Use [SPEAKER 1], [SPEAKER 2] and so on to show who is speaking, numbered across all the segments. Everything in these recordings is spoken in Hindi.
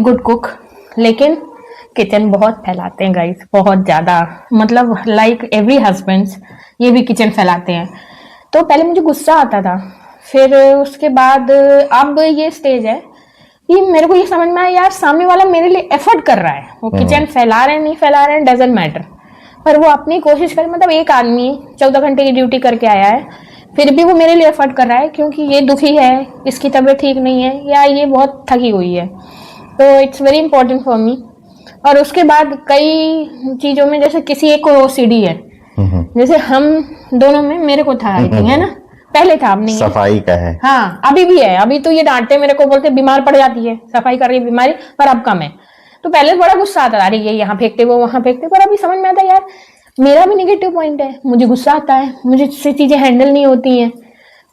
[SPEAKER 1] गुड कुक, लेकिन किचन बहुत फैलाते हैं गाइस, बहुत ज्यादा, मतलब लाइक एवरी हस्बैंड्स ये भी किचन फैलाते हैं। तो पहले मुझे गुस्सा आता था, फिर उसके बाद अब ये स्टेज है कि मेरे को ये समझ में आया यार सामने वाला मेरे लिए एफर्ट कर रहा है, वो किचन फैला रहे हैं नहीं फैला रहे हैं डजंट मैटर, पर वो अपनी कोशिश करे। मतलब एक आदमी 14 घंटे की ड्यूटी करके आया है, फिर भी वो मेरे लिए एफर्ट कर रहा है क्योंकि ये दुखी है, इसकी तबीयत ठीक नहीं है, या ये बहुत थकी हुई है। तो it's very important for me. और उसके बाद कई चीजों में, जैसे किसी एक को ओसीडी है, जैसे हम दोनों में, मेरे को था आई थिंक, है ना, पहले था, अब नहीं है।
[SPEAKER 2] सफाई का है,
[SPEAKER 1] हाँ अभी भी है। अभी तो ये डांटते मेरे को, बोलते बीमार पड़ जाती है सफाई कर रही है बीमारी, पर अब कम है। तो पहले बड़ा गुस्सा आता, अरे ये यहाँ फेंकते वो वहां फेंकते, पर अभी समझ में आता यार मेरा भी निगेटिव पॉइंट है, मुझे गुस्सा आता है, मुझे से चीजें हैंडल नहीं होती हैं।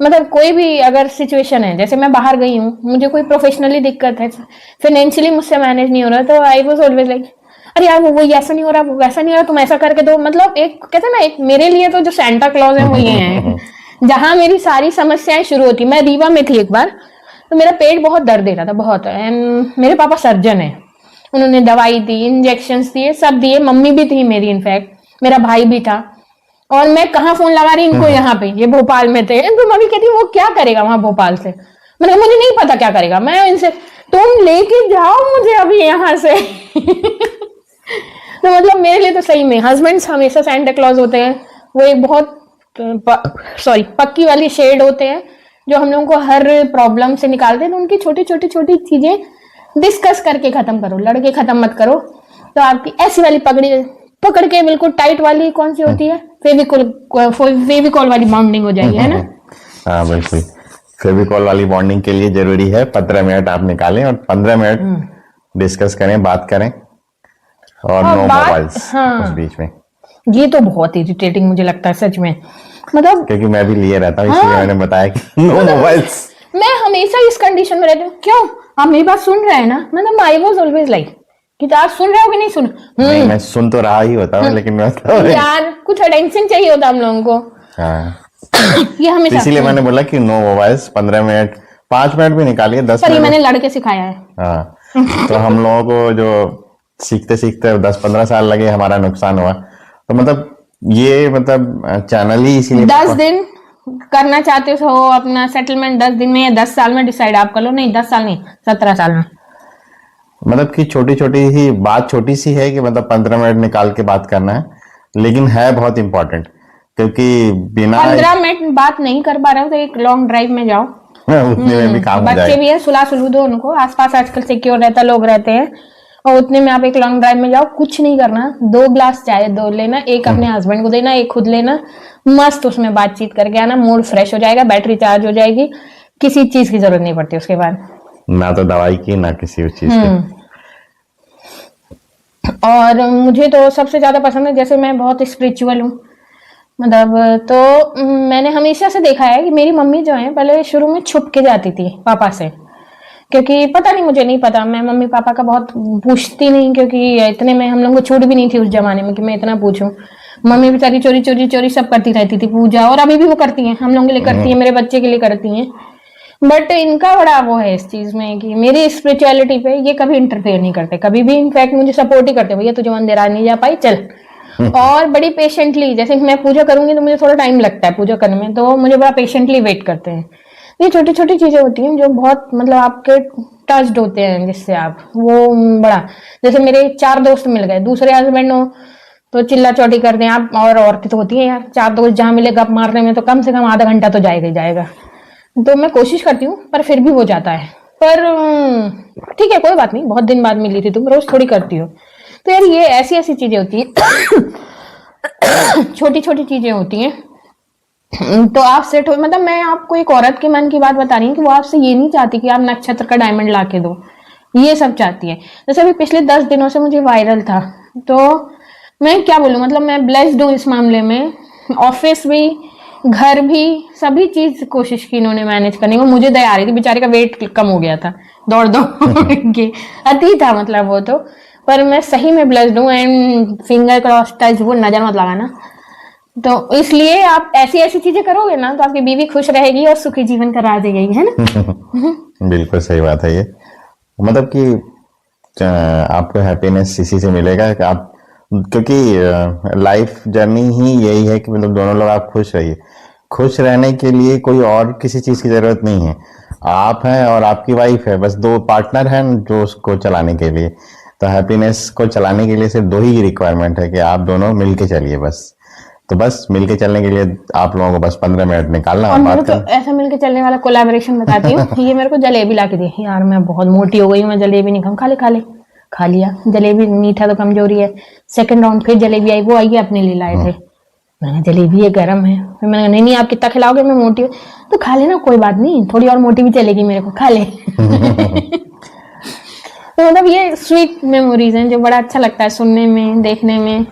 [SPEAKER 1] मतलब कोई भी अगर सिचुएशन है, जैसे मैं बाहर गई हूँ, मुझे कोई प्रोफेशनली दिक्कत है, फाइनेंशियली मुझसे मैनेज नहीं हो रहा, तो आई वाज ऑलवेज लाइक अरे यार वो ऐसा नहीं हो रहा, वो वैसा नहीं हो रहा, तुम ऐसा करके दो। मतलब एक कहते हैं ना, एक मेरे लिए तो जो सेंटा क्लॉज है वो ये है जहां मेरी सारी समस्याएं शुरू होती। मैं रीवा में थी एक बार, तो मेरा पेट बहुत दर्द दे रहा था बहुत, एंड मेरे पापा सर्जन है, उन्होंने दवाई दी, इंजेक्शन दिए, सब दिए, मम्मी भी थी मेरी, इनफैक्ट मेरा भाई भी था। और मैं कहाँ फोन लगा रही इनको, यहाँ पे ये भोपाल में थे, तो मम्मी कहती वो क्या करेगा वहां भोपाल से। मैंने मुझे नहीं पता क्या करेगा, मैं इनसे तुम लेके जाओ मुझे अभी यहाँ से तो मतलब मेरे लिए तो सही में हस्बैंड्स हमेशा सैंटा क्लॉज होते हैं। वो एक बहुत पक्की वाली शेड होते हैं जो हम लोगों को हर प्रॉब्लम से निकालते हैं। तो उनकी छोटी छोटी चीजें डिस्कस करके खत्म करो, लड़के खत्म मत करो। तो आपकी ऐसी वाली पकड़ के बिल्कुल टाइट वाली कौन सी होती है, फेविकॉल वाली बॉन्डिंग हो जाएगी, है ना।
[SPEAKER 2] हाँ बिल्कुल, फेविकॉल वाली बॉन्डिंग के लिए जरूरी है 15 मिनट आप निकालें और 15 मिनट डिस्कस करें, बात करें, और नो मोबाइल्स उस बीच में।
[SPEAKER 1] ये तो बहुत इरिटेटिंग मुझे लगता है सच में, मतलब
[SPEAKER 2] क्योंकि मैं भी लिए रहता हूँ, इसलिए मैंने बताया कि नो मोबाइल्स।
[SPEAKER 1] मैं हमेशा इस कंडीशन में रहती हूँ। क्यों, आप मेरी बात सुन रहे हैं ना, मतलब आई वाज ऑलवेज लाइक कि आप सुन रहे हो कि नहीं सुन।
[SPEAKER 2] नहीं, मैं सुन तो रहा ही होता हूँ, लेकिन मैं
[SPEAKER 1] यार कुछ अटेंशन चाहिए होता हम लोगों को।
[SPEAKER 2] हाँ
[SPEAKER 1] ये हमेशा,
[SPEAKER 2] इसीलिए मैंने बोला कि नो मोबाइल्स 15 मिनट, 5 मिनट भी निकालिए, 10
[SPEAKER 1] पर ये
[SPEAKER 2] मिनट।
[SPEAKER 1] मैंने लड़के सिखाया है।
[SPEAKER 2] हाँ तो हम लोगों को जो सीखते सीखते 10-15 साल लगे, हमारा नुकसान हुआ। तो मतलब ये मतलब चैनल ही इसीलिए
[SPEAKER 1] 10 दिन करना चाहते हो अपना सेटलमेंट 10 दिन में या 10 साल में डिसाइड आप कर लो। नहीं 10 साल नहीं, 17 साल में।
[SPEAKER 2] मतलब कि छोटी छोटी ही बात, छोटी सी है कि मतलब 15 मिनट निकाल के बात करना है, लेकिन है बहुत इंपॉर्टेंट। क्योंकि बिना
[SPEAKER 1] 15 मिनट बात नहीं कर पा रहे हो तो एक लॉन्ग ड्राइव में जाओ,
[SPEAKER 2] उतने में भी काम हो जाएगा।
[SPEAKER 1] बच्चे भी है, सुला सुलू दो उनको, आसपास आजकल सिक्योर रहता, लोग रहते हैं, और उतने में आप एक लॉन्ग ड्राइव में जाओ। कुछ नहीं करना, 2 ग्लास चाय दो लेना, एक अपने हस्बैंड को देना, एक खुद लेना, मस्त उसमें बातचीत करके आना, मूड फ्रेश हो जाएगा, बैटरी चार्ज हो जाएगी, किसी चीज की जरूरत नहीं पड़ती उसके बाद,
[SPEAKER 2] ना तो दवाई की ना किसी चीज की।
[SPEAKER 1] और मुझे तो सबसे ज्यादा पसंद है, जैसे मैं बहुत स्पिरिचुअल हूँ, मतलब तो मैंने हमेशा से देखा है कि मेरी मम्मी जो है पहले शुरू में छुप के जाती थी पापा से, क्योंकि पता नहीं, मुझे नहीं पता, मैं मम्मी पापा का बहुत पूछती नहीं, क्योंकि इतने में हम लोग को छूट भी नहीं थी उस जमाने में कि मैं इतना पूछूं। मम्मी बेचारी चोरी सब करती रहती थी पूजा, और अभी भी वो करती हैं, हम लोगों के लिए करती हैं, मेरे बच्चे के लिए करती हैं। बट इनका बड़ा वो है इस चीज में कि मेरी स्पिरिचुअलिटी पे ये कभी इंटरफेयर नहीं करते, कभी भी, इनफैक्ट मुझे सपोर्ट ही करते, भैया तुझे मंदिर आ नहीं जा पाई चल। और बड़ी पेशेंटली, जैसे मैं पूजा करूंगी तो मुझे थोड़ा टाइम लगता है पूजा करने में, तो मुझे बड़ा पेशेंटली वेट करते हैं। ये छोटी छोटी चीजें होती हैं जो बहुत मतलब आपके टच्ड होते हैं, जिससे आप वो बड़ा, जैसे मेरे 4 दोस्त मिल गए, दूसरे हस्बैंड हो तो चिल्ला चौटी कर दें आप, और औरतें तो होती हैं यार, 4 दोस्त जहां मिले गप मारने में तो कम से कम आधा घंटा तो जाएगा ही जाएगा। तो मैं कोशिश करती हूँ, पर फिर भी हो जाता है। पर ठीक है, कोई बात नहीं, बहुत दिन बाद मिली थी, तुम रोज थोड़ी करती हो। तो यार ये ऐसी ऐसी चीजें होती हैं छोटी छोटी चीजें होती हैं। तो आप सेट हो, मतलब मैं आपको एक औरत के मन की बात बता रही हूँ कि वो आपसे ये नहीं चाहती कि आप नक्षत्र का डायमंड ला के दो, ये सब चाहती है। जैसे अभी पिछले 10 दिनों से मुझे वायरल था, तो मैं क्या बोलूं, मतलब मैं ब्लेस्ड हूँ इस मामले में। ऑफिस भी, घर भी, सभी चीज कोशिश की इन्होंने मैनेज करने को। मुझे दया आ रही थी, बेचारे का वेट कम हो गया था दौड़ के, अति था मतलब वो तो। पर मैं सही में ब्लेस्ड हूँ, एंड फिंगर क्रॉस, टच वो नजर मत लगाना। तो इसलिए आप ऐसी ऐसी चीजें करोगे ना तो आपकी बीवी खुश रहेगी और सुखी जीवन का राज यही है ना।
[SPEAKER 2] बिल्कुल सही बात है ये। मतलब कि आपको हैप्पीनेस इसी से मिलेगा कि आप, क्योंकि लाइफ जर्नी ही यही है कि मतलब दोनों लोग आप खुश रहिए। खुश रहने के लिए कोई और किसी चीज की जरूरत नहीं है, आप हैं और आपकी वाइफ है, बस दो पार्टनर हैं जो उसको चलाने के लिए। तो हैप्पीनेस को चलाने के लिए सिर्फ दो ही रिक्वायरमेंट है कि आप दोनों मिलके चलिए बस। तो बस मिलके चलने के लिए आप लोगों को बस 15 मिनट निकालना
[SPEAKER 1] और
[SPEAKER 2] और
[SPEAKER 1] मेरे
[SPEAKER 2] बात
[SPEAKER 1] को
[SPEAKER 2] करना।
[SPEAKER 1] ऐसा मिलके चलने वाला कोलैबोरेशन बताती हूँ। ये मेरे को जलेबी ला के दी, यार मैं बहुत मोटी हो गई हूँ, मैं जलेबी नहीं खाऊं, खा ले खा लिया। जलेबी मीठा तो कमजोरी है। सेकंड राउंड फिर जलेबी आई, वो आई अपने लिए लाए थे। मैंने जलेबी ये गर्म है, फिर मैंने नहीं आप कितना खिलाओगे, मैं मोटी हूँ। तो खा लेना, कोई बात नहीं, थोड़ी और मोटी भी चलेगी मेरे को, खा ले। तो मतलब ये स्वीट मेमोरीज हैं जो बड़ा अच्छा लगता है सुनने में, देखने में।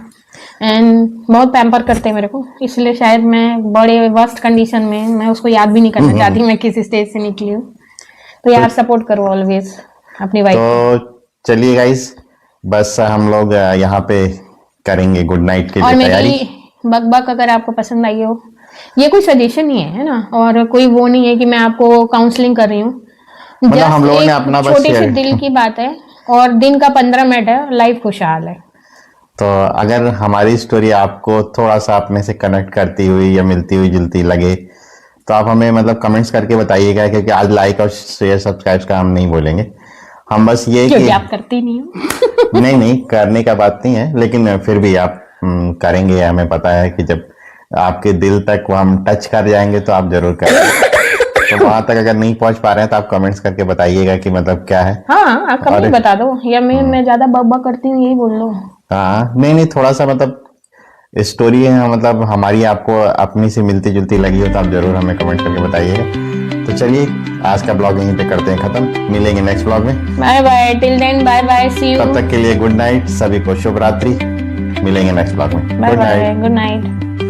[SPEAKER 1] एंड बहुत पैम्पर करते हैं मेरे को, इसलिए शायद मैं बड़े वर्स्ट कंडीशन में मैं उसको याद भी नहीं करना चाहती मैं किस स्टेज से निकली हूँ। तो यार सपोर्ट करो ऑलवेज अपनी वाइफ को।
[SPEAKER 2] तो चलिए गाइस, बस हम लोग यहाँ पे करेंगे गुड नाइट के
[SPEAKER 1] और
[SPEAKER 2] लिए तैयारी।
[SPEAKER 1] मेरी बक अगर आपको पसंद आई हो, ये कोई सजेशन नहीं है ना, और कोई वो नहीं है कि मैं आपको काउंसलिंग कर रही हूँ।
[SPEAKER 2] मतलब
[SPEAKER 1] जस्ट
[SPEAKER 2] हम लोगों ने
[SPEAKER 1] एक
[SPEAKER 2] अपना बस
[SPEAKER 1] छोटी सी
[SPEAKER 2] शेयर।
[SPEAKER 1] दिल की बात है, और दिन का 15 मिनट है, लाइफ खुशहाल है।
[SPEAKER 2] तो अगर हमारी स्टोरी आपको थोड़ा सा अपने से कनेक्ट करती हुई या मिलती हुई जुलती लगे तो आप हमें मतलब कमेंट्स करके बताइएगा, क्योंकि आज लाइक और शेयर सब्सक्राइब का हम नहीं बोलेंगे। हम बस ये
[SPEAKER 1] क्योंकि
[SPEAKER 2] कि
[SPEAKER 1] आप करती नहीं हो।
[SPEAKER 2] नहीं करने का बात नहीं है, लेकिन फिर भी आप करेंगे, हमें पता है कि जब आपके दिल तक वो हम टच कर जाएंगे तो आप जरूर करेंगे। तो वहां तक अगर नहीं पहुंच पा रहे हैं तो आप कमेंट्स करके बताइएगा कि मतलब क्या है।
[SPEAKER 1] हाँ आप कमेंट बता दो, या मैं ज्यादा बक करती हूँ यही बोल दो।
[SPEAKER 2] हाँ नहीं थोड़ा सा मतलब स्टोरी है, मतलब हमारी आपको अपनी से मिलती जुलती लगी हो तो आप जरूर हमें कमेंट करके बताइएगा। तो चलिए आज का ब्लॉग यहीं पे करते हैं खत्म, मिलेंगे नेक्स्ट ब्लॉग में।
[SPEAKER 1] Bye bye, till then bye bye, see you.
[SPEAKER 2] तब तक के लिए गुड नाइट, सभी को शुभ रात्रि, मिलेंगे नेक्स्ट ब्लॉग में।
[SPEAKER 1] Bye
[SPEAKER 2] good night.
[SPEAKER 1] Bye, good night.